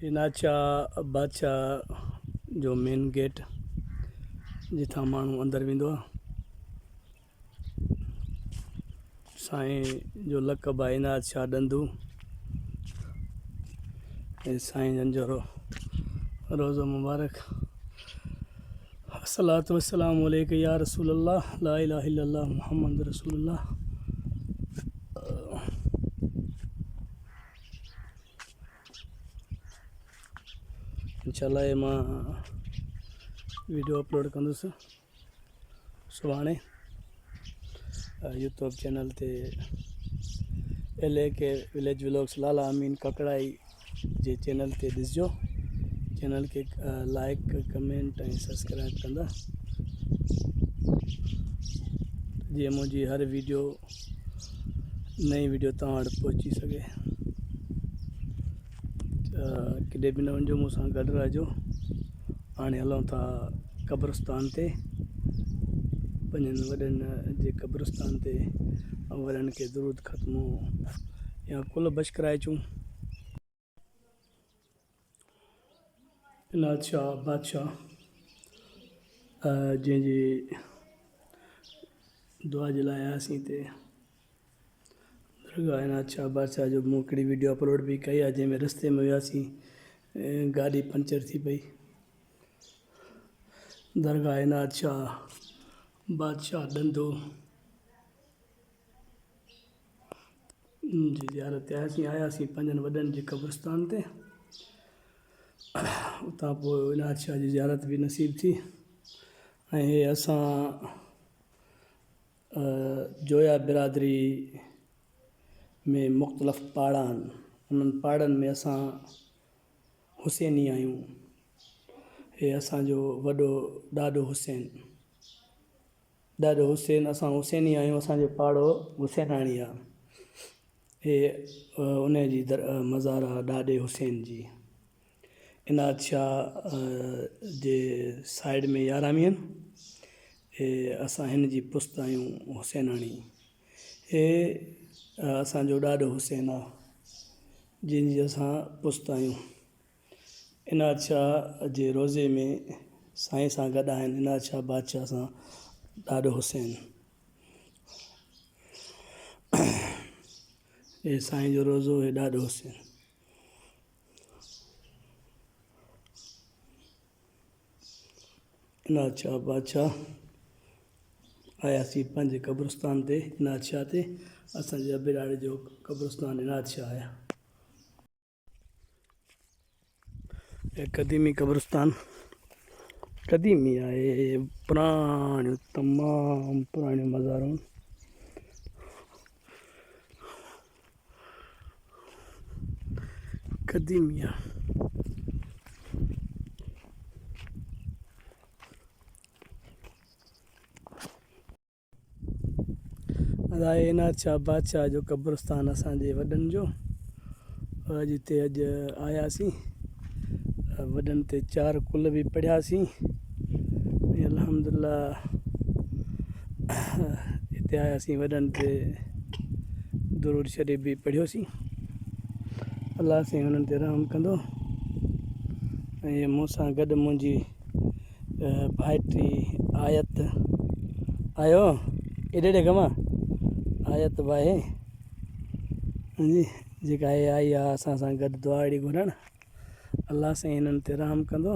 इनाचा बादशाह जो main gate जिथां माण्हू अंदर वेंदो आहे। साईं जो लक़ब आहे इनाज शाह ॾंदू। साईं जन जो रोज़ो मुबारक। अस्सलातु वस्सलामु अलैका या रसूल अल्लाह ला इलाहा इल्लल्लाह मुहम्मद रसूलुल्लाह। इंशाल्लाह ये मां वीडियो अपलोड कंदुसि सुभाणे यूट्यूब चैनल ते LAK विलेज व्लॉग्स लाला अमीन ककड़ाई जे चैनल ते ॾिसजो। चैनल के लाइक कमेंट ऐं सब्सक्राइब कंदा जीअं मुंहिंजी हर वीडियो नई वीडियो तव्हां वटि पहुची सघे। किॾे बि न वञिजो, मूंसां गॾु रहिजो। हाणे हलूं था क़ब्रस्तान ते, पंहिंजनि वॾनि जे क़ब्रस्तान ते वॾनि खे दुरूद ख़त्मो या कुल बश कराए अचूं। इनाज शाह बादशाह जंहिंजी दुआ जे लाइ आयासीं हिते दरगाह इनाज शाह बादशाह जो। मूं हिकिड़ी वीडियो अपलोड बि कई आहे जंहिंमें रस्ते में वियासीं, गाॾी पंचर थी पई। दरगाह इनाज शाह बादशाह ॾंदू जी ज़ियारत ते आयासीं पंहिंजनि वॾनि जे क़ब्रस्तान ते। उतां पोइ इनाज शाह जी ज़ियारत बि नसीब थी। ऐं हे असां जोया बिरादरी में मुख़्तलिफ़ पाड़ा आहिनि, उन्हनि पाड़नि में असां हुसैनी आहियूं। हे असांजो वॾो ॾाॾो हुसैन, असां हुसैनी आहियूं। असांजो पाड़ो हुसैनाणी आहे। हे उन जी मज़ार आहे ॾाॾे हुसैन जी। इनाज शाह जे साइड में यारामी आहिनि। हे असां हिन जी पुस्त आहियूं हुसैनाणी। हे असांजो ॾाॾो हुसैन आहे जंहिंजी असां पुस्त आहियूं। इनाज शाह जे रोज़े में साईं सां गॾु आहिनि इनाज शाह बादशाह सां ॾाॾो हुसैन। हे साईं जो रोज़ो, हे ॾाॾो हुसैन। इनाज शाह बादशाह आयासीं पंहिंजे क़ब्रस्तान ते इनाज शाह ते। असांजे अबे ॾाॾे जो क़ब्रस्तान इनाज शाह आहे। हे क़दीमी क़ब्रस्तान, क़दीमी आहे, पुराणियूं तमामु पुराणियूं मज़ारूं। क़दीमी आहे। अलाए इनाज शाह बादशाह जो क़ब्रस्तान असांजे वॾनि जो। जिते अॼु आयासीं, वॾनि ते 4 कुल बि पढ़ियासीं। अल्हम्दुलिल्लाह हिते आयासीं, वॾनि ते दुरूद शरीफ़ बि पढ़ियोसीं। अलाह साईं हुननि ते रहम कंदो। ऐं मूंसां गॾु मुंहिंजी भाइटी आयत आयो एॾे गमा आयत भाई जी जेका आई आहे असां सां गॾु दुआ अहिड़ी घुरण। अलाह साईं हिननि ते रहम कंदो।